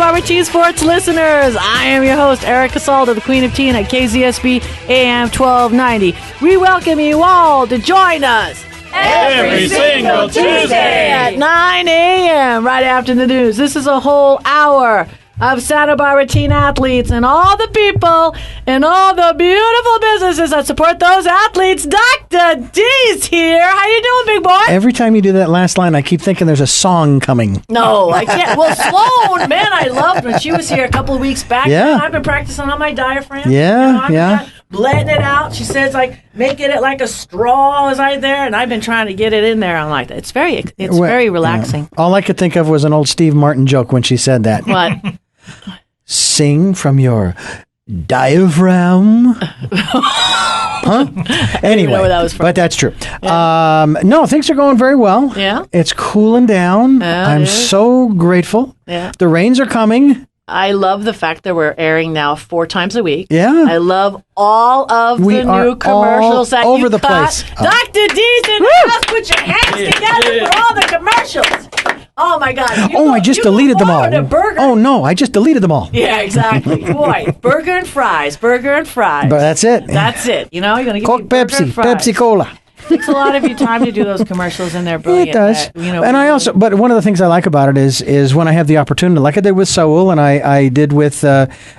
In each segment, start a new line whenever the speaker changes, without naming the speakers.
Barbara Tea Sports listeners. I am your host, Eric Exalted, the Queen of Tea at KZSB AM 1290. We welcome you all to join us
every single Tuesday
at 9 a.m. right after the news. This is a whole hour of Santa Barbara teen athletes and all the people and all the beautiful businesses that support those athletes. Dr. D's here. How you doing, big boy?
Every time you do that last line, I keep thinking there's a song coming.
No, I can't. Well, Sloan, man, I loved when she was here a couple of weeks back.
Yeah.
Man, I've been practicing on my diaphragm.
Yeah.
Letting it out. She says, like, making it like a straw is right there, and I've been trying to get it in there. I'm like, it's very relaxing.
All I could think of was an old Steve Martin joke when she said that.
What?
Sing from your diaphragm. Huh? Anyway,
where that was from.
But that's true.
Yeah.
No, things are going very well.
Yeah?
It's cooling down. I'm so grateful.
Yeah.
The rains are coming.
I love the fact that we're airing now 4 times a week.
Yeah.
I love all of the new commercials that
over
you
the
cut.
place.
Dr. D's in the house. Put your hands together for all the commercials. Oh, my God.
I just deleted them all. Oh, no, I just deleted them all.
Yeah, exactly. Boy, burger and fries.
But that's it.
That's it. You know, you're going to give
Coke,
me burger
Pepsi,
and fries.
Pepsi Cola.
Takes a lot of your time to do those commercials, and they're brilliant.
It does.
And
but one of the things I like about it is when I have the opportunity, like I did with Saul and I did with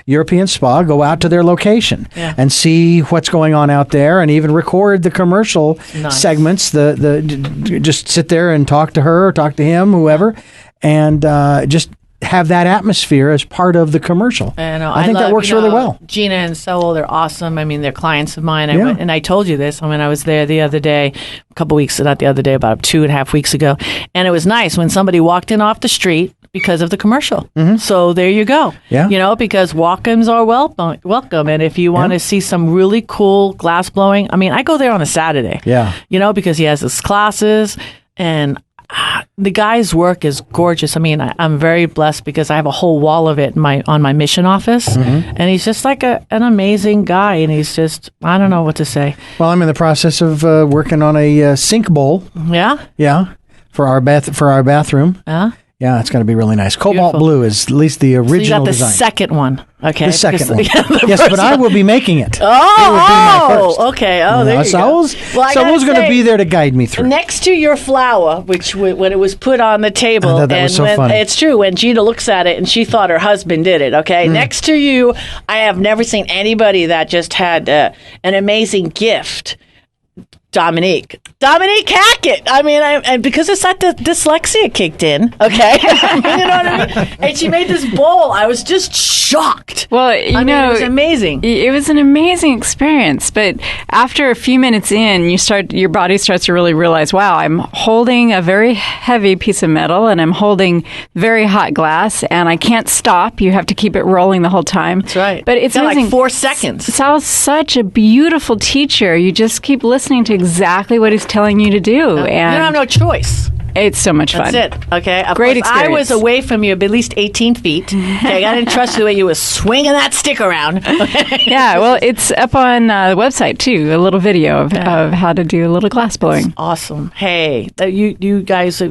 European Spa, go out to their location and see what's going on out there, and even record the commercial segments. The just sit there and talk to her, or talk to him, whoever, and just have that atmosphere as part of the commercial. I think that works really well.
Gina and Saul, they're awesome. I mean, they're clients of mine. I went, and I told you this. I mean, I was there the other day, about 2.5 weeks ago. And it was nice when somebody walked in off the street because of the commercial. Mm-hmm. So there you go.
Yeah.
You know, because walk-ins are welcome. And if you want to see some really cool glass blowing, I mean, I go there on a Saturday.
Yeah.
You know, because he has his classes, and the guy's work is gorgeous. I mean, I'm very blessed because I have a whole wall of it on my mission office, and he's just like an amazing guy, and he's just, I don't know what to say.
Well, I'm in the process of working on a sink bowl.
Yeah?
Yeah, for our bathroom. Yeah, it's going to be really nice. Cobalt blue is at least the original design. So you got the
second one. Okay.
The second one. Yes, but I will be making it.
Okay. Oh, there you go.
Saul's going to be there to guide me through.
Next to your flower, which when it was put on the table.
I thought that was so funny.
It's true. When Gina looks at it and she thought her husband did it, okay? Next to you, I have never seen anybody that just had an amazing gift. Dominique Hackett. I mean, and because it's not the dyslexia kicked in, okay? You know what I mean? And she made this bowl. I was just shocked.
Well, you know,
it was amazing.
It was an amazing experience. But after a few minutes in, your body starts to really realize, wow, I'm holding a very heavy piece of metal, and I'm holding very hot glass, and I can't stop. You have to keep it rolling the whole time.
That's right.
But it's
like 4 seconds.
Sal's such a beautiful teacher. You just keep listening to exactly what he's telling you to do.
And
you
don't have no choice.
It's so much fun.
That's it. Okay.
Great experience.
I was away from you at least 18 feet. Okay. I didn't trust the way you were swinging that stick around.
Yeah. Well, it's up on the website too. A little video of how to do a little glass blowing.
That's awesome. Hey, you guys.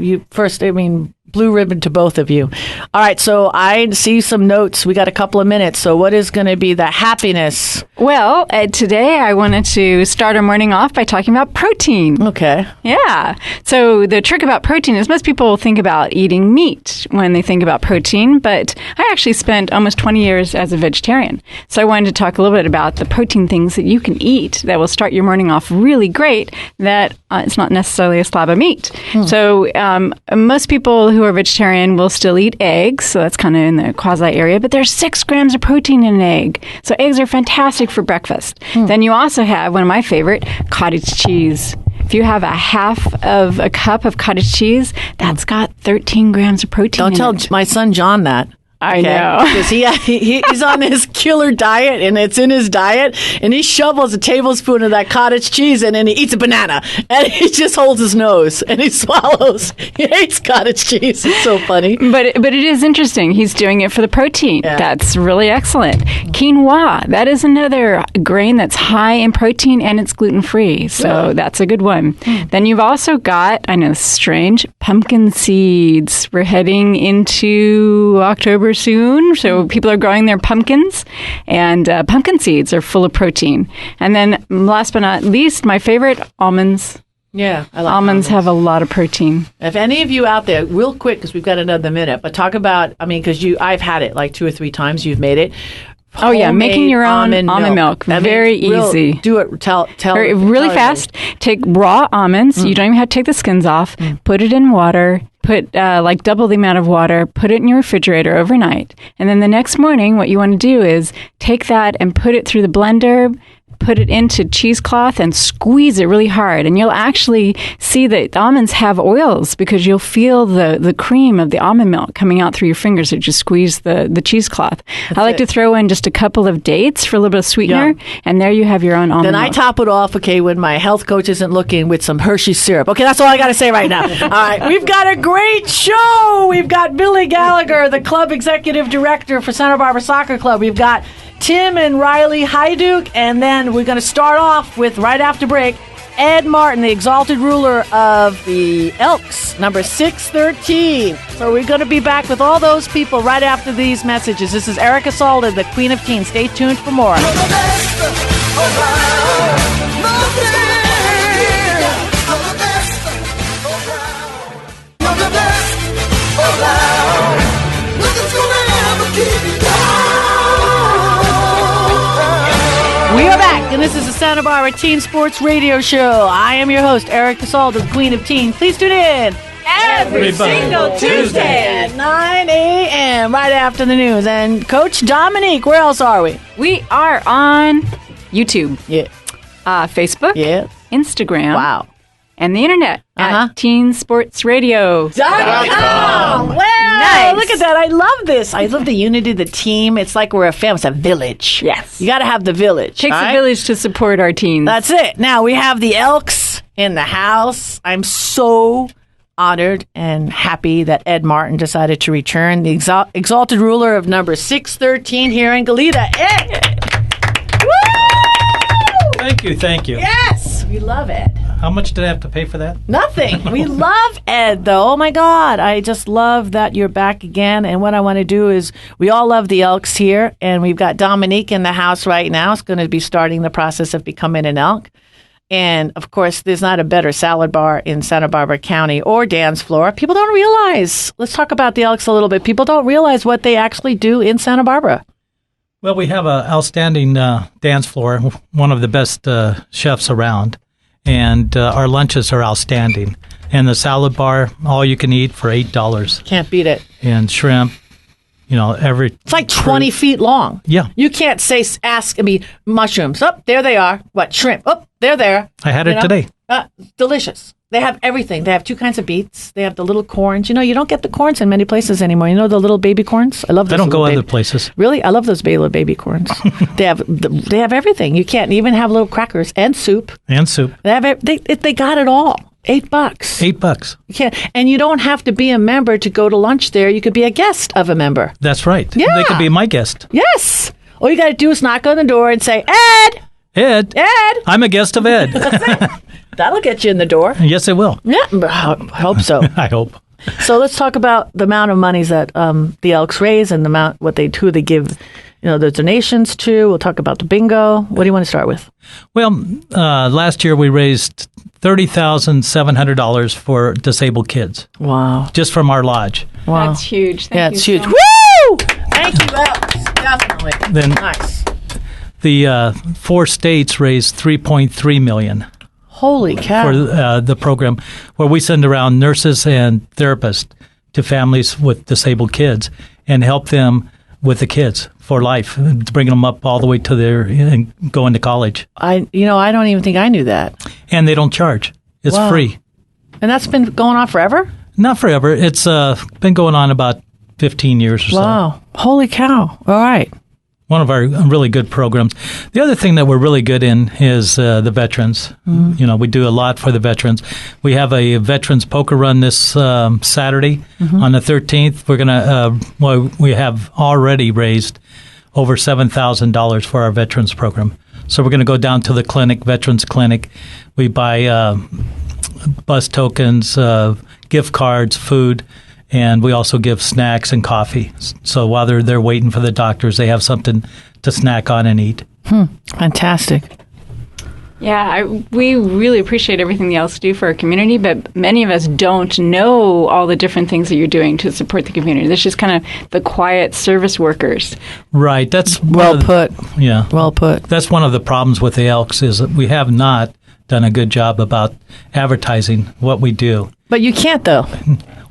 Blue ribbon to both of you. All right, so I see some notes. We got a couple of minutes. So what is going to be the happiness?
Well, today I wanted to start our morning off by talking about protein.
Okay.
Yeah. So the trick about protein is most people think about eating meat when they think about protein, but I actually spent almost 20 years as a vegetarian. So I wanted to talk a little bit about the protein things that you can eat that will start your morning off really great, that it's not necessarily a slab of meat. So most people who are vegetarian will still eat eggs, so that's kind of in the quasi area, but there's 6 grams of protein in an egg. So eggs are fantastic for breakfast. Then you also have, one of my favorite, cottage cheese. If you have a half of a cup of cottage cheese, that's got 13 grams of protein in it.
Don't tell my son John that.
I know.
Because he's on his killer diet, and it's in his diet, and he shovels a tablespoon of that cottage cheese in, and he eats a banana, and he just holds his nose, and he swallows. He hates cottage cheese. It's so funny.
But it is interesting. He's doing it for the protein. Yeah. That's really excellent. Quinoa, that is another grain that's high in protein, and it's gluten-free, so that's a good one. Then you've also got, I know this is strange, pumpkin seeds. We're heading into October, super soon. So people are growing their pumpkins, and pumpkin seeds are full of protein. And then last but not least, my favorite, almonds.
Yeah, I like
Almonds have a lot of protein.
If any of you out there, real quick, because we've got another minute, but talk about, because I've had it like 2 or 3 times. You've made it.
Oh yeah, making your own almond milk. Very easy.
Do it. Tell.
Really fast. Take raw almonds. You don't even have to take the skins off. Put it in water. Put like double the amount of water. Put it in your refrigerator overnight. And then the next morning, what you want to do is take that and put it through the blender. Put it into cheesecloth and squeeze it really hard. And you'll actually see that the almonds have oils because you'll feel the cream of the almond milk coming out through your fingers as you squeeze the cheesecloth. I like to throw in just a couple of dates for a little bit of sweetener, and there you have your own almond milk.
Then I top it off, when my health coach isn't looking, with some Hershey syrup. Okay, that's all I got to say right now. All right, we've got a great show. We've got Billy Gallagher, the club executive director for Santa Barbara Soccer Club. We've got Tim and Riley Heiduk, and then we're going to start off with, right after break, Ed Martin, the Exalted ruler of the Elks, number 613. So we're going to be back with all those people right after these messages. This is Erica Salda, the Queen of Teens. Stay tuned for more. We are back, and this is the Santa Barbara Teen Sports Radio Show. I am your host, Erica Salda, the Queen of Teen. Please tune in every single Tuesday at 9 a.m. right after the news. And Coach Dominique, where else are we?
We are on YouTube,
Yeah.
Facebook,
Yeah.
Instagram,
Wow.
and the internet at teensportsradio.com.
Wow,
Nice.
look at that. I love this. I love the unity of the team. It's like we're a family. It's a village.
Yes.
You got to have the village.
Takes
all
a
right?
village to support our teens.
That's it. Now we have the Elks in the house. I'm so honored and happy that Ed Martin decided to return, the exalted ruler of number 613 here in Goleta. Ed! Woo!
Thank you.
Yes! We love Ed.
How much did I have to pay for that?
Nothing. We love Ed, though. Oh, my God. I just love that you're back again. And what I want to do is, we all love the Elks here, and we've got Dominique in the house right now. It's going to be starting the process of becoming an Elk. And, of course, there's not a better salad bar in Santa Barbara County or dance floor. People don't realize. Let's talk about the Elks a little bit. People don't realize what they actually do in Santa Barbara.
Well, we have an outstanding dance floor, one of the best chefs around. And our lunches are outstanding. And the salad bar, all you can eat for $8.
Can't beat it.
And shrimp,
It's like 20 feet long.
Yeah.
You can't ask me mushrooms. Oh, there they are. What? Shrimp. Oh, they're there.
I had it today.
Delicious. They have everything. They have 2 kinds of beets. They have the little corns. You don't get the corns in many places anymore. The little baby corns? I love those.
I don't go
little
other places.
Really? I love those baby corns. They have everything. You can't even have little crackers and soup.
And soup.
They got it all. $8.
$8.
You can't, and you don't have to be a member to go to lunch there. You could be a guest of a member.
That's right.
Yeah.
They could be my guest.
Yes. All you got to do is knock on the door and say, Ed!
Ed.
I'm
a guest of Ed.
That'll get you in the door.
Yes, it will.
Yeah, I hope so.
I hope.
So let's talk about the amount of monies that the Elks raise and who they give, the donations to. We'll talk about the bingo. What do you want to start with?
Well, last year we raised $30,700 for disabled kids.
Wow.
Just from our lodge.
Wow.
That's huge. Thank you
it's
so
huge.
much.
Woo! Thank you, Elks. Definitely.
Then
nice.
The 4 states raised $3.3 million.
Holy cow.
For the program, where we send around nurses and therapists to families with disabled kids and help them with the kids for life, bringing them up all the way to and going to college.
I don't even think I knew that.
And they don't charge. It's free.
And that's been going on forever?
Not forever. It's been going on about 15 years or so.
Wow. Holy cow. All right.
One of our really good programs. The other thing that we're really good in is the veterans. Mm-hmm. We do a lot for the veterans. We have a veterans poker run this Saturday on the 13th. We're gonna we have already raised over $7,000 for our veterans program. So we're going to go down to the clinic, veterans clinic. We buy bus tokens, gift cards, food, And we also give snacks and coffee. So while they're waiting for the doctors, they have something to snack on and eat.
Fantastic.
Yeah, we really appreciate everything the Elks do for our community, but many of us don't know all the different things that you're doing to support the community. That's just kind of the quiet service workers.
Right. That's
Well put.
Yeah.
Well put.
That's one of the problems with the Elks is that we have not done a good job about advertising what we do.
But you can't, though.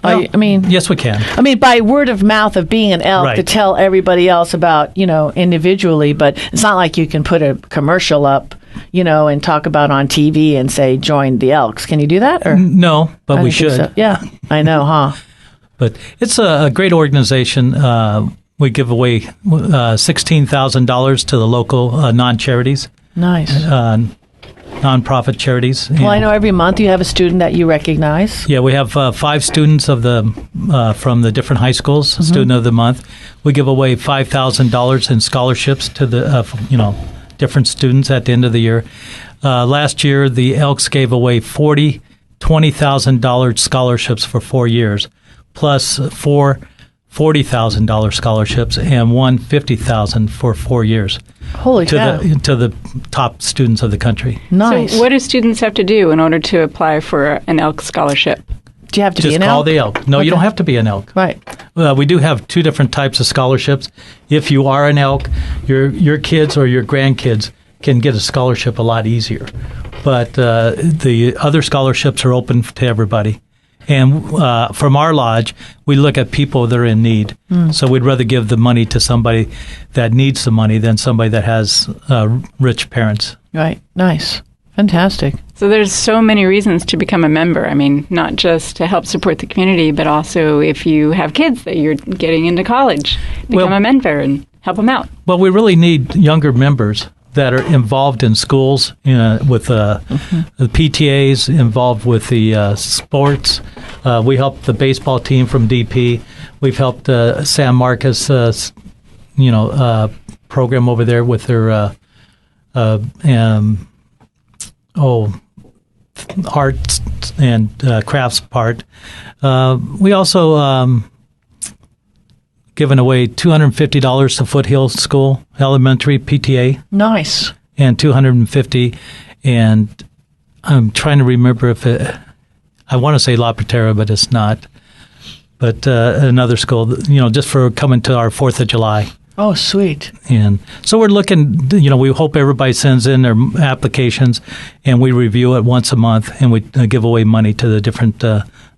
Well, yes, we can.
I mean, by word of mouth of being an elk
Right.
to tell everybody else about, individually, but it's not like you can put a commercial up, and talk about on TV and say, join the Elks. Can you do that? Or
No, but
I
we
don't think
should.
so. Yeah, I know, huh?
But it's a great organization. We give away $16,000 to the local non-charities,
Nice.
nonprofit charities.
Well, I know every month you have a student that you recognize.
Yeah, we have 5 students from the different high schools. Student of the month. We give away $5,000 in scholarships to the different students at the end of the year. Last year, the Elks gave away $20,000 scholarships for 4 years, plus 4 $40,000 scholarships and one $50,000 for 4 years.
Holy cow.
To the top students of the country.
Nice.
So what do students have to do in order to apply for an Elk scholarship?
Do you have to
Just
be an
call
elk?
the Elk. No, you don't have to be an Elk.
Right.
We do have 2 different types of scholarships. If you are an Elk, your kids or your grandkids can get a scholarship a lot easier. But the other scholarships are open to everybody. And from our lodge, we look at people that are in need. So we'd rather give the money to somebody that needs the money than somebody that has rich parents.
Right. Nice. Fantastic.
So there's so many reasons to become a member. I mean, not just to help support the community, but also if you have kids that you're getting into college, become a member and help them out.
Well, we really need younger members that are involved in schools, with the PTAs, involved with the sports. We helped the baseball team from DP. We've helped San Marcos, program over there with their arts and crafts part. We also given away $250 to Foothill School Elementary PTA.
Nice.
And $250, and I'm trying to remember if I want to say La Patera, but it's not. But another school, just for coming to our 4th of July.
Oh, sweet.
And so we're looking, we hope everybody sends in their applications, and we review it once a month, and we give away money to the different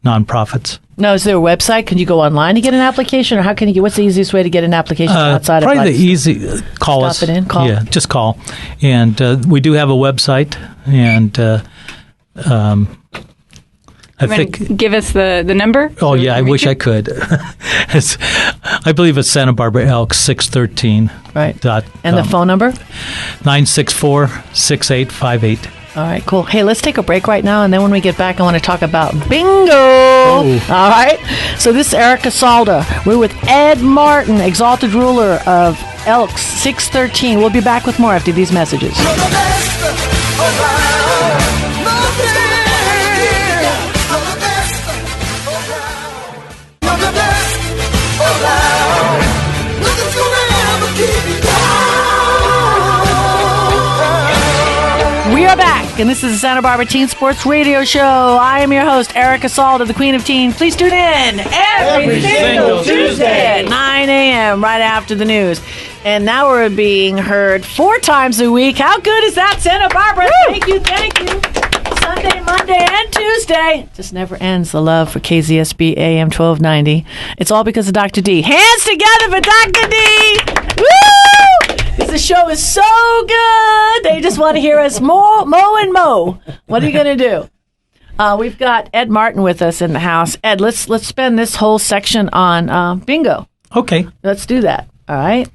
nonprofits.
Now, is there a website? Can you go online to get an application, or how can you get? What's the easiest way to get an application outside
probably
of
the easy call us.
Stop it in, call.
Yeah, just call. And we do have a website, and I think.
Give us the number.
Oh yeah, I wish I could. I believe it's Santa Barbara Elks 613.
Right. And the phone number?
964-6858.
All right, cool. Hey, let's take a break right now, and then when we get back, I want to talk about bingo.
Oh.
All right? So this is Erica Salda. We're with Ed Martin, Exalted Ruler of Elks 613. We'll be back with more after these messages. We are back, and this is the Santa Barbara Teen Sports Radio Show. I am your host, Erica Salda, the Queen of Teen. Please tune in every single Tuesday at 9 a.m. right after the news. And now we're being heard 4 times a week. How good is that, Santa Barbara? Woo! Thank you. Sunday, Monday, and Tuesday. Just never ends, the love for KZSB AM 1290. It's all because of Dr. D. Hands together for Dr. D! Woo! This show is so good. They just want to hear us mow and mow. What are you going to do? We've got Ed Martin with us in the house. Ed, let's spend this whole section on bingo.
Okay.
Let's do that. All right.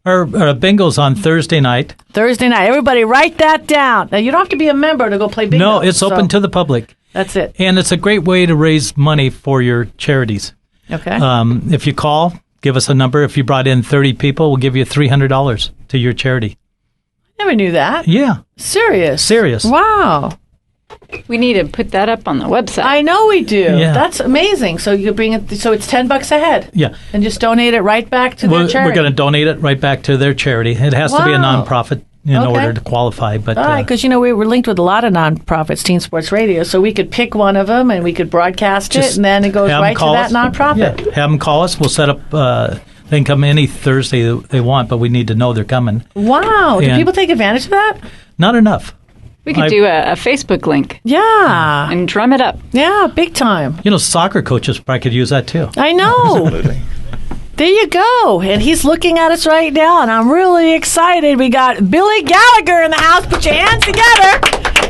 Our bingo's on Thursday night.
Thursday night. Everybody write that down. Now, you don't have to be a member to go play bingo.
No, it's open to the public.
That's it.
And it's a great way to raise money for your charities.
Okay.
If you call, give us a number. If you brought in 30 people, we'll give you $300 to your charity.
Never knew that.
Yeah.
Serious.
Serious.
Wow.
We need to put that up on the website.
I know we do.
Yeah.
That's amazing. So you bring it. So it's $10 a head.
Yeah.
And just donate it right back to their charity.
We're going to donate it right back to their charity. It has to be a
Wow.
nonprofit in order to qualify. But
all right, because we were linked with a lot of nonprofits, Teen Sports Radio, so we could pick one of them and we could broadcast it, and then it goes right to that nonprofit.
Yeah, have them call us. We'll set up. They can come any Thursday that they want, but we need to know they're coming.
Wow. Do people take advantage of that?
Not enough.
We could do a Facebook link.
Yeah.
And drum it up.
Yeah, big time.
Soccer coaches probably could use that too.
I know.
Absolutely.
There you go. And he's looking at us right now, and I'm really excited. We got Billy Gallagher in the house. Put your hands together.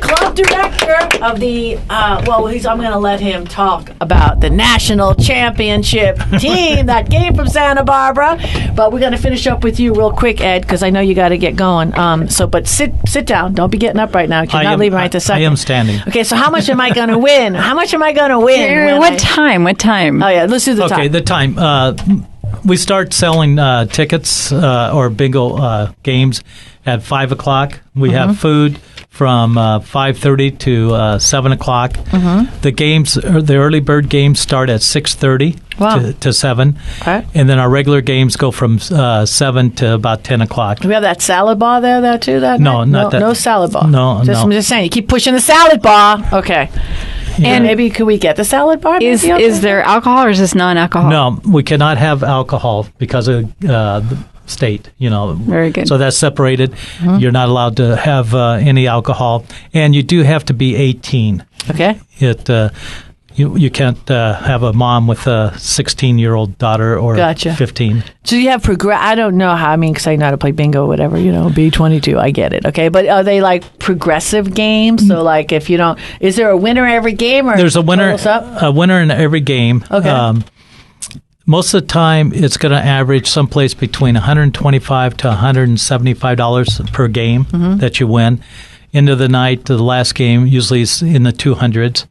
Club director of the, I'm going to let him talk about the national championship team, that game from Santa Barbara. But we're going to finish up with you real quick, Ed, because I know you got to get going. But sit down. Don't be getting up right now. You're not leaving right this second.
I am standing.
Okay, so how much am I going to win? How much am I going to win?
What time?
Oh, yeah, let's do the time.
Okay, the time. We start selling tickets or bingo games at 5 o'clock. We have food from 5:30 to 7 o'clock. The games, the early bird games, start at 6:30 to 7.
Okay.
And then our regular games go from 7 to about 10 o'clock.
Do we have that salad bar there too? That
No,
night?
not that.
No salad bar.
No.
I'm just saying, you keep pushing the salad bar. Okay. And maybe could we get the salad bar?
Is there alcohol or is this non-alcohol?
No, we cannot have alcohol because of the state,
Very good.
So that's separated. You're not allowed to have any alcohol, and you do have to be 18.
Okay.
You can't have a mom with a 16-year-old daughter or 15.
So you have I don't know how, because I know how to play bingo or whatever, B22, I get it, okay? But are they like progressive games? So like if you don't, is there a winner every game? Or
there's a winner in every game.
Okay.
Most of the time, it's going to average someplace between $125 to $175 per game that you win. Into the night, the last game usually is in the 200s.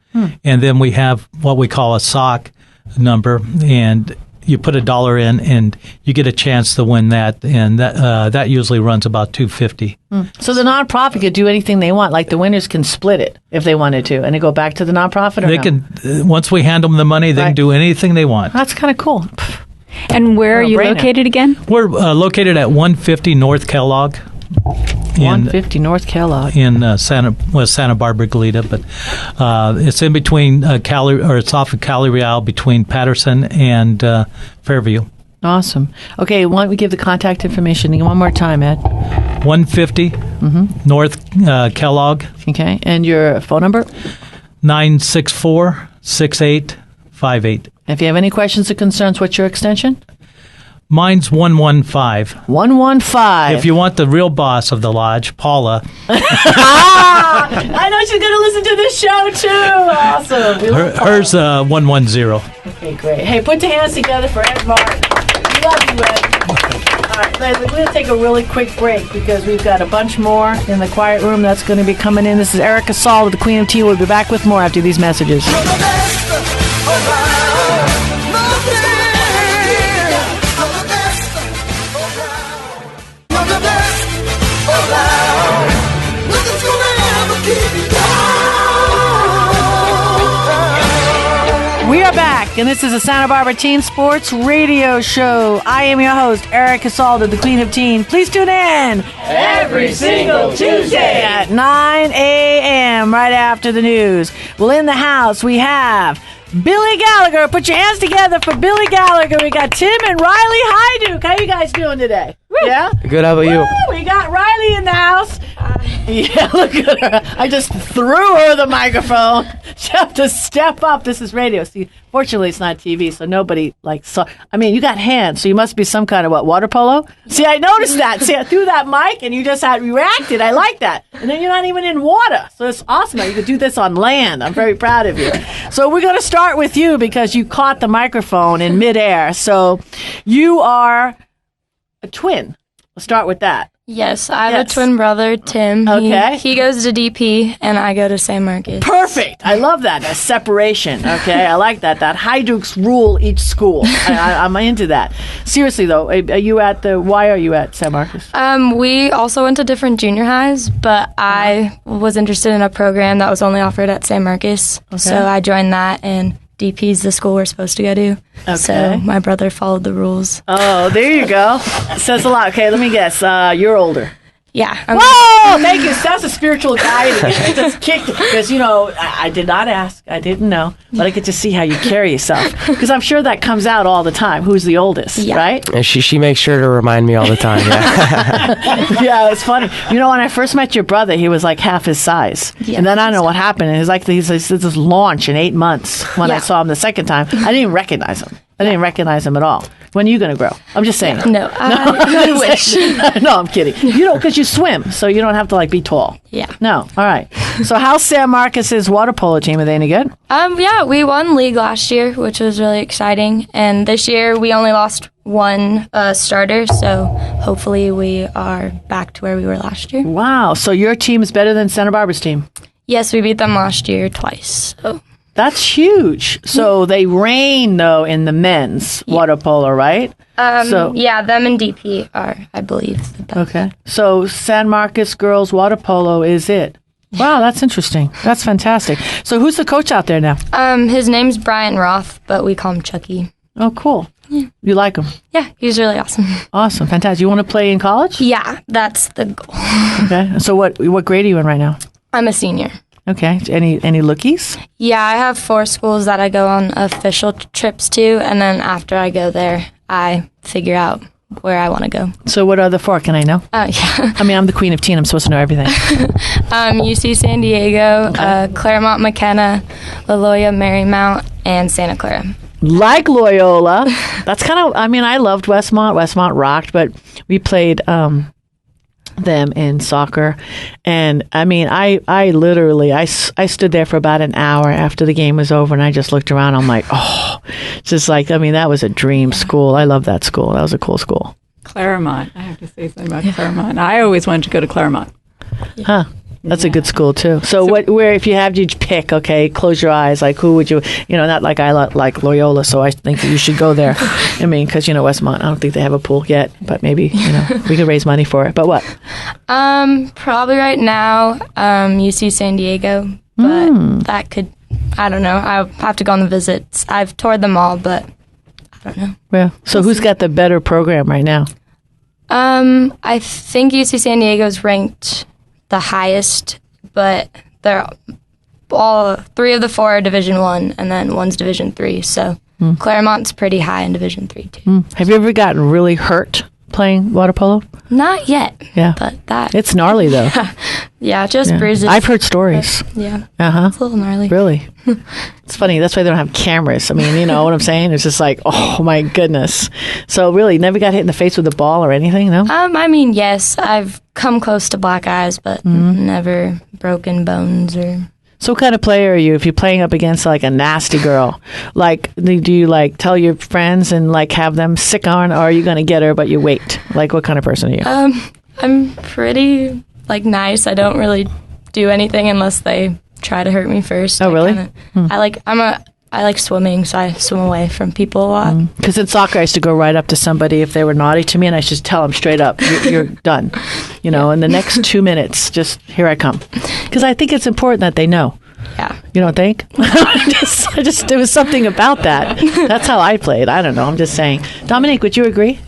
And then we have what we call a sock number, and you put $1 in, and you get a chance to win that, and that usually runs about $250.
So the nonprofit could do anything they want. Like the winners can split it if they wanted to, and it go back to the nonprofit. Or
they can once we hand them the money, they can do anything they want.
That's kind of cool.
And where are you located again?
We're located at 150 North Kellogg.
150 North Kellogg
in Santa Barbara, Goleta, but it's in between it's off of Cali Real between Patterson and Fairview.
Awesome. Okay, why don't we give the contact information one more time, Ed?
150 North Kellogg.
Okay, and your phone number?
964-6858.
If you have any questions or concerns, what's your extension?
Mine's 115.
115.
If you want the real boss of the lodge, Paula.
I know she's going to listen to this show, too. Awesome.
Hers 110.
Okay, great. Hey, put your hands together for Ed Martin. We love you, Ed. All right, we're going to take a really quick break because we've got a bunch more in the quiet room that's going to be coming in. This is Erica Saul, the Queen of Tea. We'll be back with more after these messages. We are back, and this is the Santa Barbara Teen Sports Radio Show. I am your host, Erica Salda, the Queen of Teen. Please tune in every single Tuesday at 9 a.m. right after the news. Well, in the house, we have Billy Gallagher. Put your hands together for Billy Gallagher. We got Tim and Riley Heiduk. How you guys doing today? Yeah?
Good, how about you?
We got Riley in the house. Yeah, look at her. I just threw her the microphone. She have to step up. This is radio. See, fortunately, it's not TV, so nobody saw. I mean, you got hands, so you must be some kind of water polo? See, I noticed that. See, I threw that mic, and you just had reacted. I like that. And then you're not even in water, so it's awesome. You could do this on land. I'm very proud of you. So we're going to start with you because you caught the microphone in midair. So you are a twin. Let's start with that.
Yes, I have a twin brother, Tim.
Okay.
He goes to DP, and I go to San Marcos.
Perfect. I love that. That separation. Okay. I like that. That Heiduks rule each school. I'm into that. Seriously, though, why are you at San Marcos?
We also went to different junior highs, but I was interested in a program that was only offered at San Marcos. Okay. So I joined that, and DP is the school we're supposed to go to. Okay. So my brother followed the rules.
Oh, there you go. Says a lot. Okay, let me guess. You're older.
Yeah.
Whoa! Thank you. That's a spiritual guide. It just kicked because I did not ask. I didn't know, but I get to see how you carry yourself because I'm sure that comes out all the time. Who's the oldest, right?
And she makes sure to remind me all the time. Yeah.
Yeah, it's funny. When I first met your brother, he was like half his size, and then I don't know what happened. It was like this launch in 8 months when I saw him the second time. I didn't even recognize him. I didn't recognize him at all. When are you going to grow? I'm just saying.
No, I wish.
No, I'm kidding. Because you swim, so you don't have to be tall.
Yeah.
No. All right. So how's San Marcos's water polo team? Are they any good?
Yeah, we won league last year, which was really exciting. And this year we only lost one starter, so hopefully we are back to where we were last year.
Wow. So your team is better than Santa Barbara's team?
Yes, we beat them last year twice. So.
That's huge. So they reign, though, in the men's water polo, right?
Yeah, them and DP are, I believe, the best.
Okay. So San Marcos girls water polo is it. Wow, that's interesting. That's fantastic. So who's the coach out there now?
His name's Brian Roth, but we call him Chucky.
Oh, cool. Yeah. You like him?
Yeah, he's really awesome.
Awesome. Fantastic. You want to play in college?
Yeah, that's the goal.
Okay. So what grade are you in right now?
I'm a senior.
Okay. Any lookies?
Yeah, I have 4 schools that I go on official trips to, and then after I go there, I figure out where I want to go.
So what are the 4? Can I know?
Yeah.
I mean, I'm the queen of teen. I'm supposed to know everything.
UC San Diego, Claremont McKenna, Loyola Marymount, and Santa Clara.
Like Loyola. That's kind of, I loved Westmont. Westmont rocked, but we played them in soccer, and I literally stood there for about an hour after the game was over, and I just looked around. I'm like, just that was a dream school. I love that school. That was a cool school.
Claremont. I have to say something about Claremont. I always wanted to go to Claremont.
Huh. That's a good school too. So where if you have to pick, okay, close your eyes. Like who would you? Not like I like Loyola, so I think that you should go there. Because Westmont, I don't think they have a pool yet, but maybe we could raise money for it. But what?
Probably right now, UC San Diego, but that could. I don't know. I have to go on the visits. I've toured them all, but I don't know.
Yeah. So who's got the better program right now?
I think UC San Diego's ranked the highest, but they're all 3 of the 4 are Division 1, and then one's Division 3. So Claremont's pretty high in Division 3 too.
Have you ever gotten really hurt playing water polo?
Not yet.
Yeah,
but
it's gnarly though.
Yeah, just bruises.
I've heard stories.
Yeah.
It's
a little gnarly.
Really? It's funny. That's why they don't have cameras. You know what I'm saying? It's just like, oh my goodness. So really, never got hit in the face with a ball or anything, no?
Yes, I've come close to black eyes, but never broken bones or.
So what kind of player are you if you're playing up against a nasty girl? Do you tell your friends and have them sick on, or are you going to get her but you wait? What kind of person are you?
I'm pretty nice. I don't really do anything unless they try to hurt me first.
Oh, really?
I like swimming, so I swim away from people a lot.
Because in soccer, I used to go right up to somebody if they were naughty to me, and I should tell them straight up, you're done. In the next 2 minutes, just here I come. Because I think it's important that they know.
Yeah.
You don't think? There was something about that. That's how I played. I don't know. I'm just saying. Dominique, would you agree?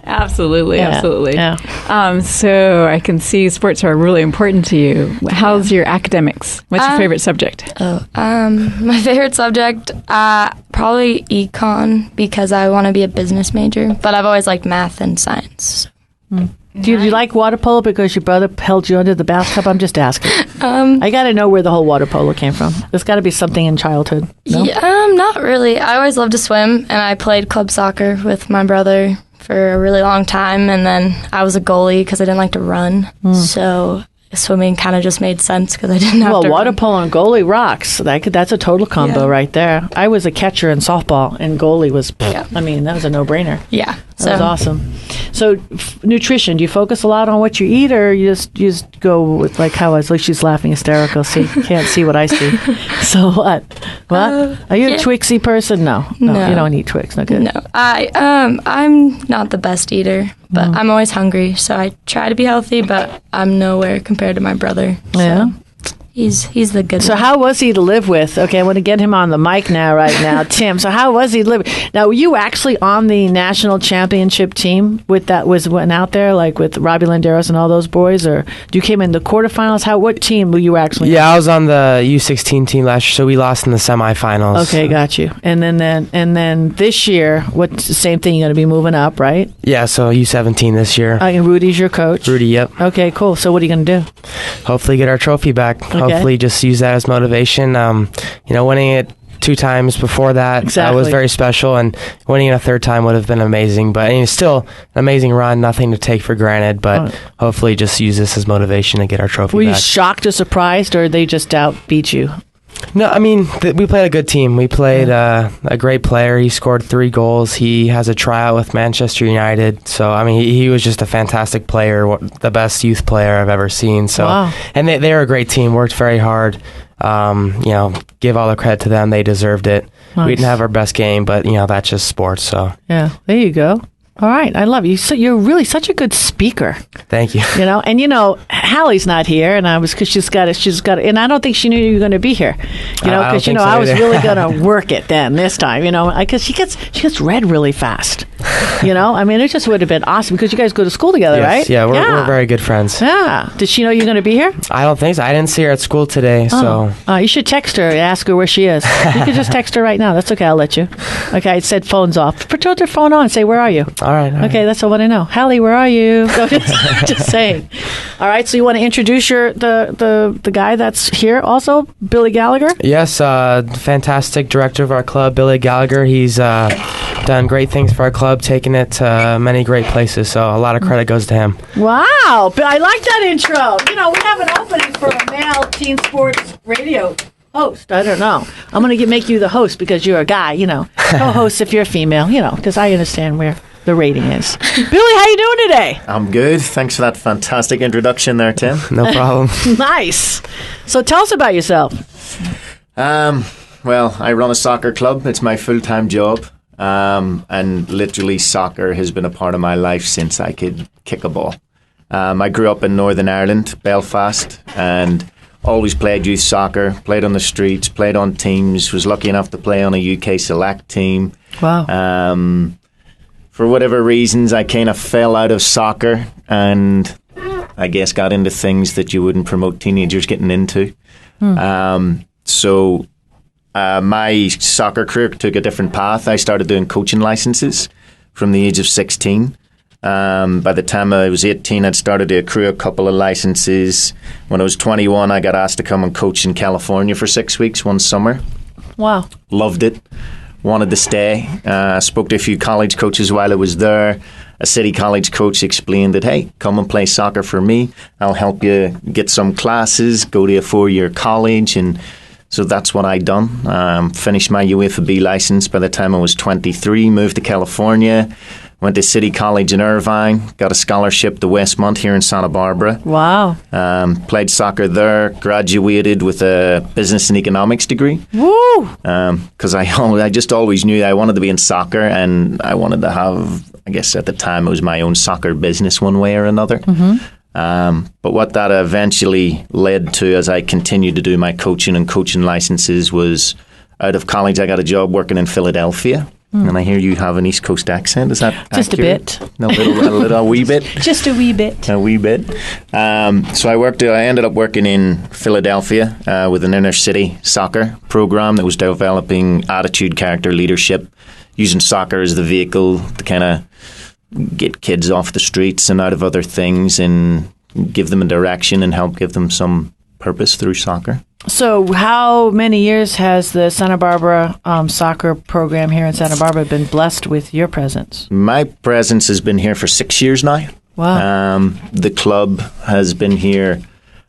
Absolutely,
yeah.
absolutely.
Yeah.
So I can see sports are really important to you. How's your academics? What's your favorite subject?
My favorite subject, probably econ, because I want to be a business major. But I've always liked math and science.
Do you like water polo because your brother held you under the bathtub? I'm just asking. I got to know where the whole water polo came from. There's got to be something in childhood. No?
Yeah, not really. I always loved to swim, and I played club soccer with my brother for a really long time, and then I was a goalie because I didn't like to run. So swimming kind of just made sense because I didn't have
Well,
to
water
run.
polo and goalie rocks. That's a total combo
Yeah.
right there. I was a catcher in softball, and goalie was, I mean, that was a no-brainer.
Yeah.
That was awesome. So, nutrition, do you focus a lot on what you eat, or you just go with, like how I was, like she's laughing hysterical, see, can't see what I see. So what? What? Are you a Twixy person? No,
No.
you don't eat Twix. No good.
No, I'm not the best eater, but I'm always hungry, so I try to be healthy, but I'm nowhere compared to my brother. So
Yeah.
he's the good
So
one.
how was he to live with? Okay, I want to get him on the mic right now, Tim. So how was he to live? Now, were you actually on the national championship team went out there, like with Robbie Landeros and all those boys, or you came in the quarterfinals? What team were you actually?
Yeah, I was on the U16 team last year, so we lost in the semifinals.
Okay, got you. And then this year, what's the same thing? You're going to be moving up, right?
Yeah, so U17 this year.
And Rudy's your coach.
Rudy, yep.
Okay, cool. So what are you going to do?
Hopefully get our trophy back.
Okay.
Hopefully just use that as motivation. Winning it 2 times before that
Exactly.
was very special, and winning it a 3rd time would have been amazing. But it's still an amazing run, nothing to take for granted, but hopefully just use this as motivation to get our trophy
Were you
back.
shocked or surprised, or they just outbeat you?
No, I mean, we played a good team. We played a great player. He scored 3 goals. He has a tryout with Manchester United. So, I mean, he was just a fantastic player, the best youth player I've ever seen. So,
Wow.
And they're a great team, worked very hard. Give all the credit to them. They deserved it.
Nice.
We didn't have our best game, but, that's just sports. So,
Yeah, there you go. All right, I love you. So you're really such a good speaker,
thank you.
And Hallie's not here, and because she's got, and I don't think she knew you were going to be here,
I don't
because
think so
I was
either.
really going to work it then this time, because she gets red really fast, I mean, it just would have been awesome because you guys go to school together,
Yes,
right?
Yeah, we're very good friends.
Yeah. Did she know you're going to be here?
I don't think so. I didn't see her at school today, so.
You should text her and ask her where she is. You could just text her right now. That's okay. I'll let you. Okay, it said phone's off. Put your phone on. Say, where are you?
All right.
Okay, that's all I want to know. Hallie, where are you? No, just saying. All right, so you want to introduce the guy that's here also, Billy Gallagher?
Yes, fantastic director of our club, Billy Gallagher. He's done great things for our club, taken it to many great places, so a lot of credit goes to him.
Wow, but I like that intro. We have an opening for a male teen sports radio host. I don't know. I'm going to make you the host because you're a guy, co-host if you're a female, because I understand where the rating is. Billy, how you doing today?
I'm good. Thanks for that fantastic introduction there, Tim.
No problem.
Nice. So tell us about yourself.
Well, I run a soccer club. It's my full-time job. And literally soccer has been a part of my life since I could kick a ball. I grew up in Northern Ireland, Belfast, and always played youth soccer, played on the streets, played on teams, was lucky enough to play on a UK select team.
Wow.
For whatever reasons, I kind of fell out of soccer and I guess got into things that you wouldn't promote teenagers getting into. So my soccer career took a different path. I started doing coaching licenses from the age of 16. By the time I was 18, I'd started to accrue a couple of licenses. When I was 21, I got asked to come and coach in California for 6 weeks one summer.
Wow.
Loved it. Wanted to stay. Spoke to a few college coaches while I was there. A city college coach explained that, hey, come and play soccer for me. I'll help you get some classes, go to a 4-year college. And so that's what I done. Finished my UEFA B license by the time I was 23, moved to California, went to City College in Irvine, got a scholarship to Westmont here in Santa Barbara.
Wow.
Played soccer there, graduated with a business and economics degree.
Woo!
Because I just always knew I wanted to be in soccer and I wanted to have, I guess at the time it was my own soccer business one way or another. But what that eventually led to as I continued to do my coaching and coaching licenses was out of college I got a job working in Philadelphia. And I hear you have an East Coast accent. Is that
Just
accurate?
a bit.
A wee bit?
Just a wee bit.
A wee bit. So I ended up working in Philadelphia with an inner city soccer program that was developing attitude, character, leadership, using soccer as the vehicle to kind of get kids off the streets and out of other things and give them a direction and help give them some purpose through soccer.
So how many years has the Santa Barbara soccer program here in Santa Barbara been blessed with your presence?
My presence has been here for 6 years now.
Wow.
The club has been here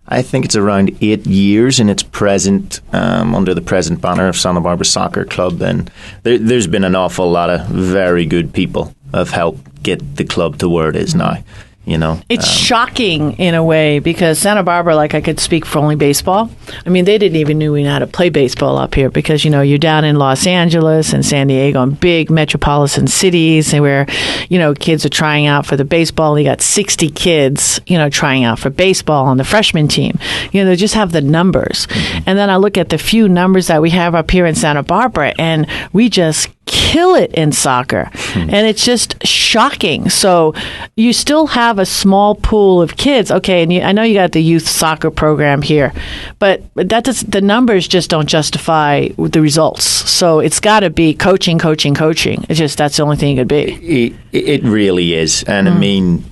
I think it's around 8 years in its present, under the present banner of Santa Barbara Soccer Club. And there's been an awful lot of very good people have helped get the club to where it is now. You know,
it's shocking in a way because Santa Barbara, like I could speak for only baseball. I mean, they didn't even know we knew how to play baseball up here because, you know, you're down in Los Angeles and San Diego and big metropolitan cities and where, you know, kids are trying out for the baseball. You got 60 kids, you know, trying out for baseball on the freshman team. You know, they just have the numbers. And then I look at the few numbers that we have up here in Santa Barbara and we just kill it in soccer. And it's just shocking. So you still have a small pool of kids. Okay, and I know you got the youth soccer program here, but the numbers just don't justify the results. So it's got to be coaching. It's just that's the only thing it could be.
It really is. And I mean,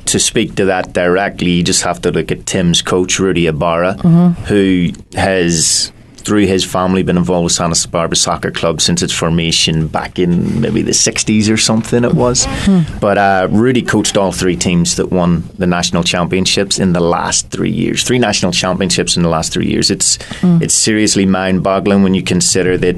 to speak to that directly, you just have to look at Tim's coach, Rudy Ibarra, who has, through his family, been involved with Santa Barbara Soccer Club since its formation back in maybe the 60s or something it was. But Rudy coached all 3 teams that won the national championships in the last 3 years. 3 national championships in the last 3 years. It's seriously mind-boggling when you consider that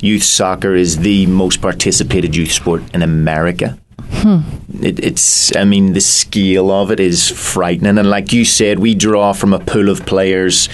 youth soccer is the most participated youth sport in America. I mean, the scale of it is frightening. And like you said, we draw from a pool of players,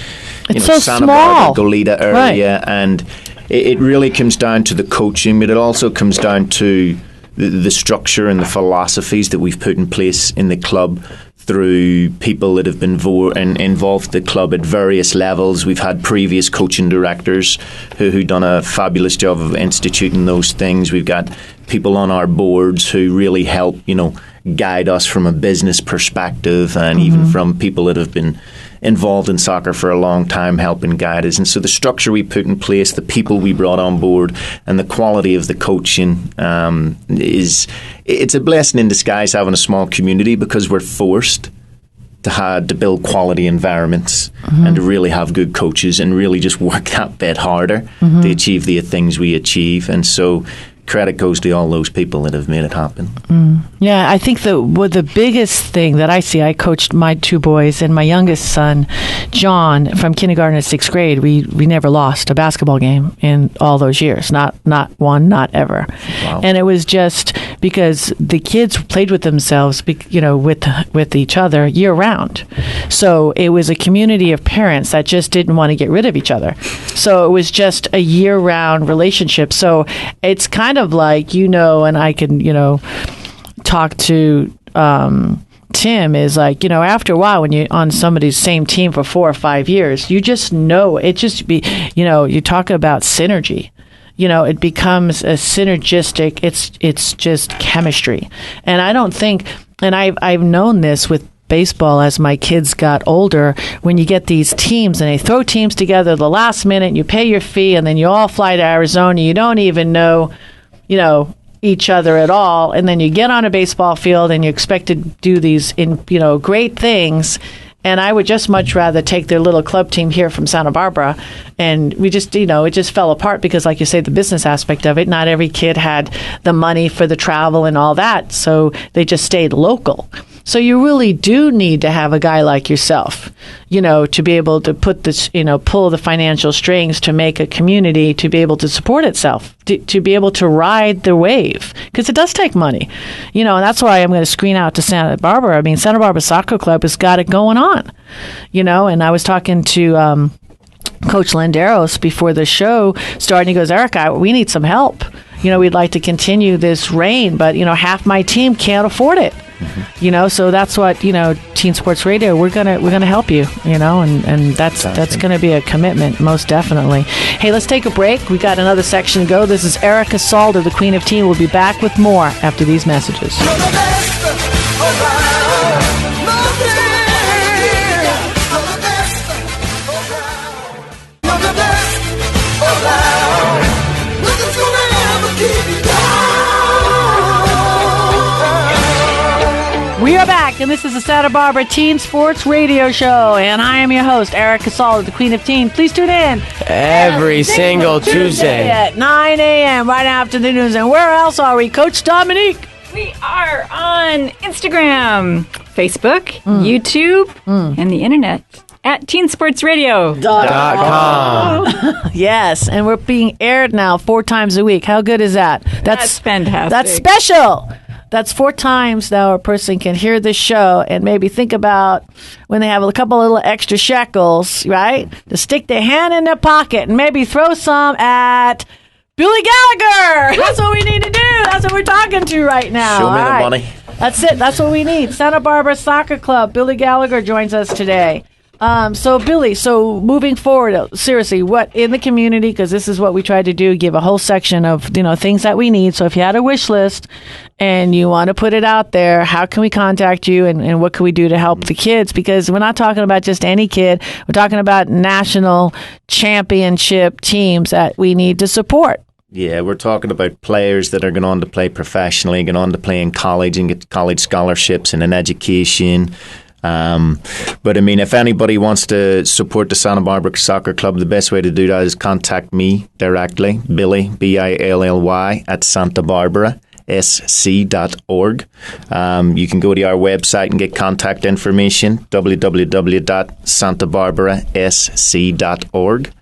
it's so
Santa
small.
Barbara, Goleta area,
Right.
and it really comes down to the coaching, but it also comes down to the structure and the philosophies that we've put in place in the club through people that have been involved in the club at various levels. We've had previous coaching directors who done a fabulous job of instituting those things. We've got people on our boards who really help, you know, guide us from a business perspective, and even from people that have been involved in soccer for a long time helping guide us. And so the structure we put in place, the people we brought on board, and the quality of the coaching it's a blessing in disguise having a small community, because we're forced to build quality environments and to really have good coaches and really just work that bit harder to achieve the things we achieve. And so credit goes to all those people that have made it happen.
Yeah, I think the biggest thing that I see, I coached my 2 boys and my youngest son, John, from kindergarten to 6th grade. We never lost a basketball game in all those years. Not one, not ever.
Wow.
And it was just because the kids played with themselves, you know, with each other year round. So it was a community of parents that just didn't want to get rid of each other. So it was just a year round relationship. So it's kind of like, you know, and I can, you know, talk to Tim, is like, you know, after a while when you're on somebody's same team for 4 or 5 years, you just know it just be, you know, you talk about synergy. You know, it becomes a synergistic, it's just chemistry. And I don't think, and I've known this with baseball as my kids got older, when you get these teams and they throw teams together the last minute, you pay your fee, and then you all fly to Arizona, you don't even know, you know, each other at all, and then you get on a baseball field and you expect to do these great things. And I would just much rather take their little club team here from Santa Barbara. And we just, you know, it just fell apart because, like you say, the business aspect of it, not every kid had the money for the travel and all that. So they just stayed local. So you really do need to have a guy like yourself, you know, to be able to put this, you know, pull the financial strings to make a community to be able to support itself, to be able to ride the wave, because it does take money, you know, and that's why I'm going to screen out to Santa Barbara. I mean, Santa Barbara Soccer Club has got it going on, you know, and I was talking to Coach Landeros before the show started. He goes, Erica, we need some help. You know, we'd like to continue this reign, but, you know, half my team can't afford it. You know, so that's what, you know, Teen Sports Radio, we're gonna help you, you know, and that's gonna be a commitment, most definitely. Hey, let's take a break. We got another section to go. This is Erica Salder, the Queen of Teen. We'll be back with more after these messages. We are back, and this is the Santa Barbara Teen Sports Radio Show, and I am your host, Erica Salder, the Queen of Teen. Please tune in
every single Tuesday
at 9 a.m. right after the news. And where else are we, Coach Dominique?
We are on Instagram, Facebook, YouTube, and the internet at teensportsradio.com.
Yes, and we're being aired now 4 times a week. How good is that?
That's fantastic.
That's special. That's 4 times now a person can hear this show and maybe think about when they have a couple little extra shekels, right? To stick their hand in their pocket and maybe throw some at Billy Gallagher. That's what we need to do. That's what we're talking to right now.
Show me
All
the
right.
money.
That's it. That's what we need. Santa Barbara Soccer Club. Billy Gallagher joins us today. So Billy, moving forward, seriously, what in the community, because this is what we try to do, give a whole section of, things that we need. So if you had a wish list and you want to put it out there, how can we contact you and what can we do to help the kids? Because we're not talking about just any kid. We're talking about national championship teams that we need to support.
Yeah, we're talking about players that are going on to play professionally, going on to play in college and get college scholarships and an education. But I mean, if anybody wants to support the Santa Barbara Soccer Club, the best way to do that is contact me directly, Billy, Billy, at santabarbara.sc.org. You can go to our website and get contact information, www.santabarbara.sc.org.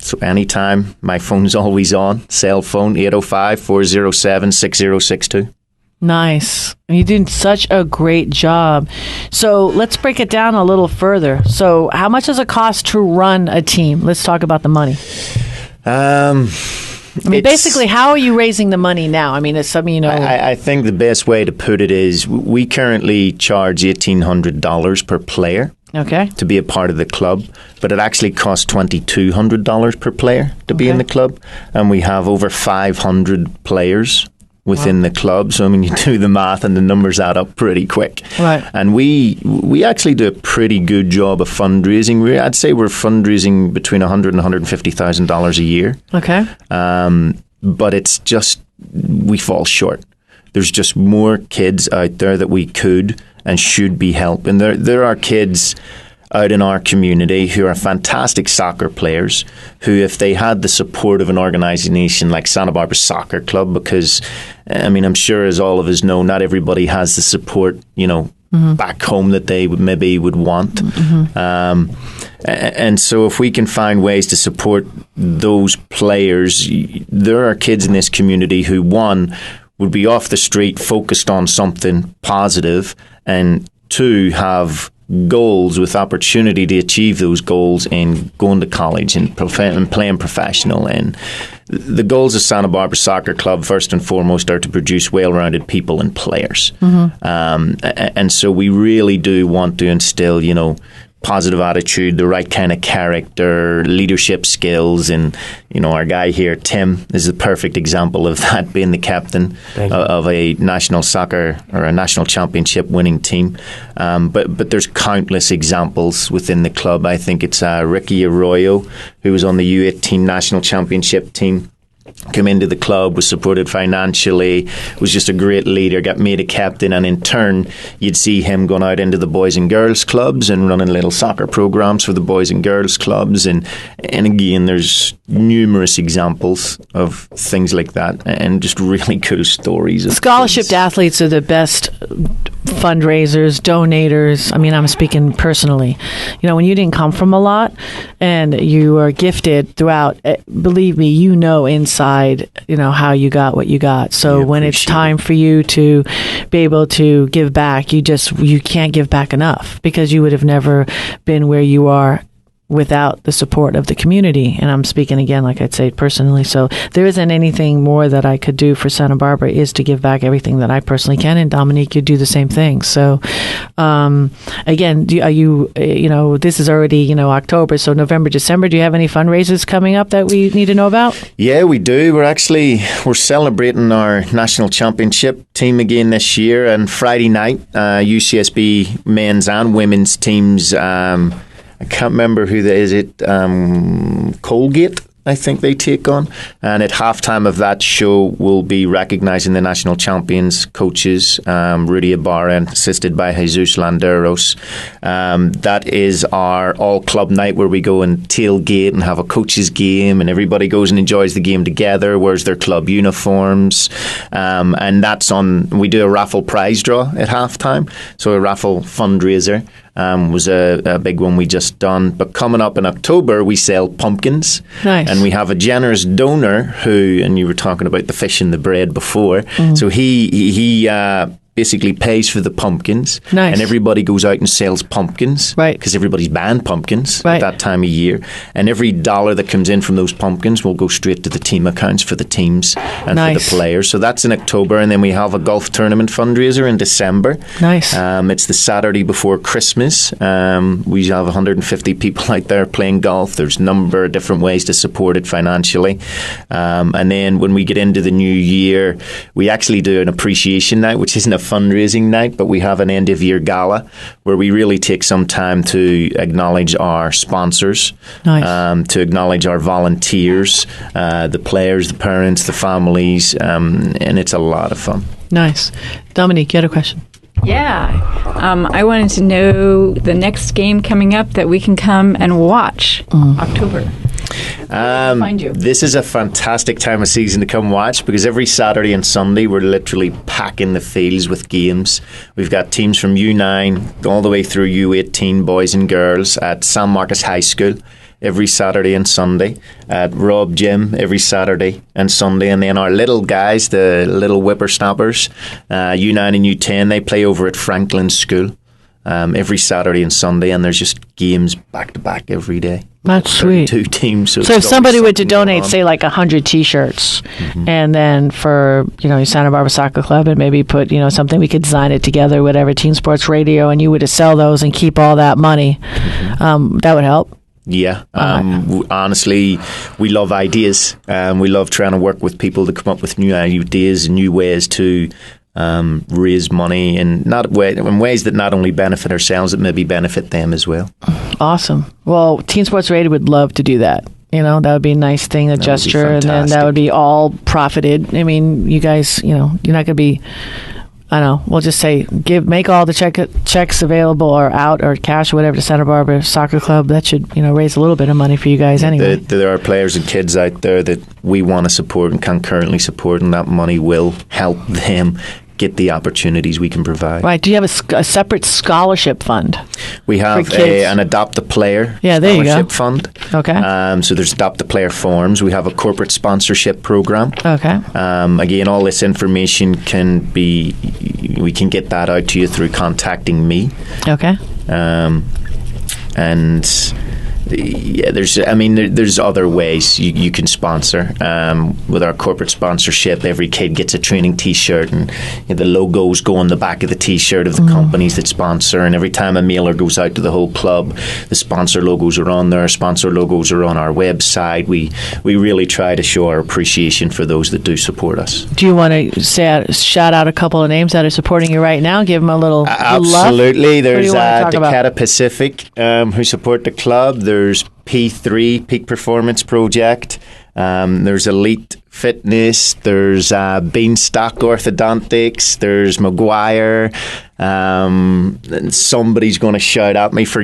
So anytime, my phone's always on, cell phone 805-407-6062.
Nice. You did such a great job. So let's break it down a little further. So how much does it cost to run a team? Let's talk about the money. Basically, how are you raising the money now? I mean, it's something,
I think the best way to put it is we currently charge $1,800 per player.
Okay.
To be a part of the club, but it actually costs $2,200 per player to be in the club, and we have over 500 players within the club. So I mean, you do the math, and the numbers add up pretty quick.
Right.
And we actually do a pretty good job of fundraising. I'd say we're fundraising between $100,000 and $150,000 a year.
Okay.
But it's just we fall short. There's just more kids out there that we could and should be helping. There are kids out in our community who are fantastic soccer players who, if they had the support of an organisation like Santa Barbara Soccer Club, because, I mean, I'm sure as all of us know, not everybody has the support, back home that they would want. And so if we can find ways to support those players, there are kids in this community who, one, would be off the street focused on something positive, and 2, have goals with opportunity to achieve those goals and going to college and playing professional. And the goals of Santa Barbara Soccer Club, first and foremost, are to produce well-rounded people and players. And so we really do want to instill, positive attitude, the right kind of character, leadership skills. And, our guy here, Tim, is the perfect example of that, being the captain of a national soccer or a national championship winning team. But there's countless examples within the club. I think it's Ricky Arroyo, who was on the U18 national championship team. Came into the club, was supported financially, was just a great leader, got made a captain, and in turn you'd see him going out into the boys and girls clubs and running little soccer programs for the boys and girls clubs, and again there's numerous examples of things like that and just really cool stories.
Scholarship athletes are the best fundraisers, donators. I mean, I'm speaking personally. When you didn't come from a lot and you are gifted throughout, believe me, inside, how you got what you got. So when it's time for you to be able to give back, you can't give back enough, because you would have never been where you are without the support of the community. And I'm speaking again, like I'd say, personally. So there isn't anything more that I could do for Santa Barbara is to give back everything that I personally can. And Dominique, you do the same thing. So again, are you this is already, October, so November, December, do you have any fundraisers coming up that we need to know about?
Yeah, we do. We're celebrating our national championship team again this year. And Friday night, UCSB men's and women's teams, I can't remember who that is. Colgate I think they take on. And at halftime of that show, we'll be recognizing the national champions coaches, Rudy Ibarra, assisted by Jesus Landeros. That is our all-club night where we go and tailgate and have a coaches game, and everybody goes and enjoys the game together, wears their club uniforms. And that's on, we do a raffle prize draw at halftime, so a raffle fundraiser. Was a big one we just done. But coming up in October, we sell pumpkins.
Nice.
And we have a generous donor who, and you were talking about the fish and the bread before, so he basically pays for the pumpkins.
Nice.
And everybody goes out and sells pumpkins.
Right.
Because everybody's buying pumpkins
Right.
at that time of year. And every dollar that comes in from those pumpkins will go straight to the team accounts for the teams and
Nice.
for the players. So that's in October. And then we have a golf tournament fundraiser in December.
Nice.
It's the Saturday before Christmas. We have 150 people out there playing golf. There's a number of different ways to support it financially. And then when we get into the new year, we actually do an appreciation night, which isn't a fundraising night, but we have an end of year gala where we really take some time to acknowledge our sponsors,
Nice.
to acknowledge our volunteers, the players, the parents, the families, and it's a lot of fun.
Nice. Dominique, you had a question.
Yeah. I wanted to know the next game coming up that we can come and watch October. Find you.
This is a fantastic time of season to come watch because every Saturday and Sunday we're literally packing the fields with games. We've got teams from U9 all the way through U18, boys and girls, at San Marcos High School every Saturday and Sunday, at Rob Gym every Saturday and Sunday, and then our little guys, the little whippersnappers, U9 and U10, they play over at Franklin School every Saturday and Sunday, and there's just games back to back every day.
That's sweet.
2 teams. So
So if somebody were to donate, say, like 100 T-shirts, and then for, Santa Barbara Soccer Club, and maybe put, something, we could design it together, whatever, Teen Sports Radio, and you were to sell those and keep all that money, that would help.
Yeah. Honestly, we love ideas. We love trying to work with people to come up with new ideas and new ways to raise money, and in ways that not only benefit ourselves, but maybe benefit them as well.
Awesome. Well, Teen Sports Radio would love to do that. That would be a nice thing, a gesture, and then that would be all profited. I mean, you guys, you're not going to be, I don't know, we'll just say make all the checks available or out or cash or whatever to Santa Barbara Soccer Club. That should, raise a little bit of money for you guys anyway.
There are players and kids out there that we want to support and can currently support, and that money will help them get the opportunities we can provide.
Right. Do you have a separate scholarship fund?
We have an Adopt a Player scholarship fund.
Okay.
So there's Adopt a Player forms. We have a corporate sponsorship program.
Okay.
Again, all this information we can get that out to you through contacting me.
Okay.
And yeah, there's other ways you can sponsor. With our corporate sponsorship, every kid gets a training T-shirt, and the logos go on the back of the T-shirt of the companies that sponsor. And every time a mailer goes out to the whole club, the sponsor logos are on there. Sponsor logos are on our website. We really try to show our appreciation for those that do support us.
Do you want to shout out a couple of names that are supporting you right now? Give them a little
absolutely.
love.
There's Decatur Pacific who support the club. There's P3, Peak Performance Project. There's Elite Fitness. There's Beanstalk Orthodontics. There's McGuire. And somebody's going to shout at me for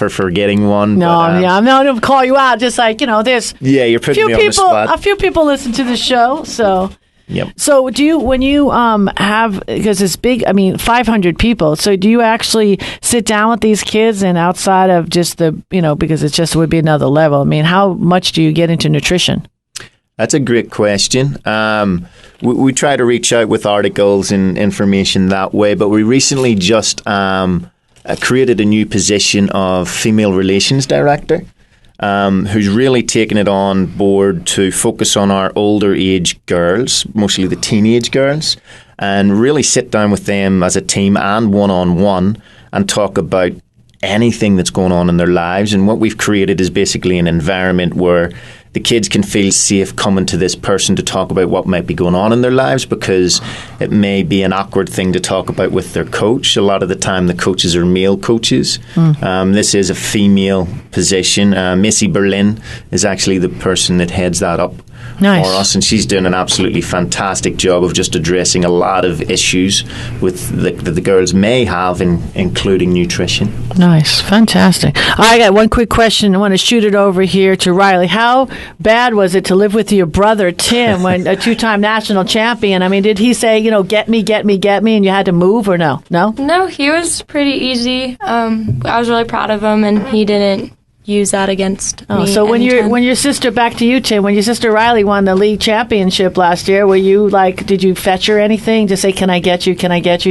forgetting one.
No, I'm not going to call you out. Just like, there's
you're putting me on the spot.
A few people listen to the show, so...
Yep.
So when you have, because it's big, 500 people, so do you actually sit down with these kids, and outside of just because it just would be another level, how much do you get into nutrition?
That's a great question. We try to reach out with articles and information that way, but we recently just created a new position of Female Relations Director. Who's really taken it on board to focus on our older age girls, mostly the teenage girls, and really sit down with them as a team and one-on-one and talk about anything that's going on in their lives. And what we've created is basically an environment where the kids can feel safe coming to this person to talk about what might be going on in their lives, because it may be an awkward thing to talk about with their coach. A lot of the time the coaches are male coaches. This is a female position. Missy Berlin is actually the person that heads that up for us, and she's doing an absolutely fantastic job of just addressing a lot of issues that the girls may have, including nutrition.
Nice. Fantastic. I got one quick question. I want to shoot it over here to Riley. How bad was it to live with your brother, Tim, when a two-time national champion? I mean, did he say, get me, and you had to move, or no? No?
No, he was pretty easy. I was really proud of him, and he didn't use that against me.
So when your sister, back to you, Tim, when your sister Riley won the league championship last year, were you did you fetch her anything to say, can I get you?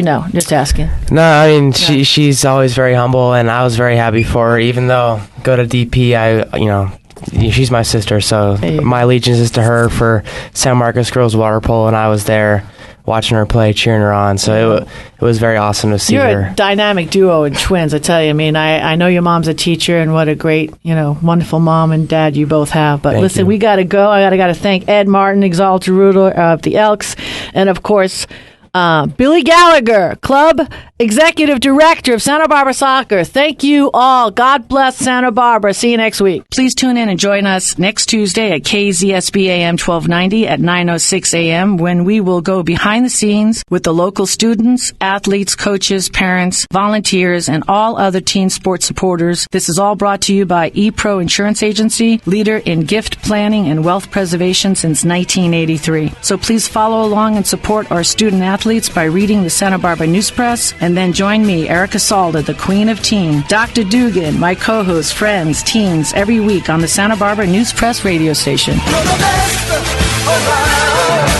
No, just asking.
No, I mean, she's always very humble, and I was very happy for her, even though go to DP, she's my sister, so my allegiance is to her for San Marcos girls water polo, and I was there watching her play, cheering her on. So it was very awesome to see her.
You're a dynamic duo and twins, I tell you. I mean, I know your mom's a teacher, and what a great, wonderful mom and dad you both have. But listen, we got to go. I got to thank Ed Martin, Exalted ruler of the Elks, and of course, Billy Gallagher, Club Executive Director of Santa Barbara Soccer. Thank you all. God bless Santa Barbara. See you next week. Please tune in and join us next Tuesday at KZSB AM 1290 at 9:06 a.m. when we will go behind the scenes with the local students, athletes, coaches, parents, volunteers, and all other teen sports supporters. This is all brought to you by ePro Insurance Agency, leader in gift planning and wealth preservation since 1983. So please follow along and support our student athletes by reading the Santa Barbara News Press. And then join me, Erica Salda, the Queen of Teen, Dr. Dugan, my co-host, friends, teens, every week on the Santa Barbara News Press radio station.
You're the best around.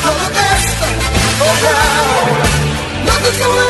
You're the best around. Nothing's going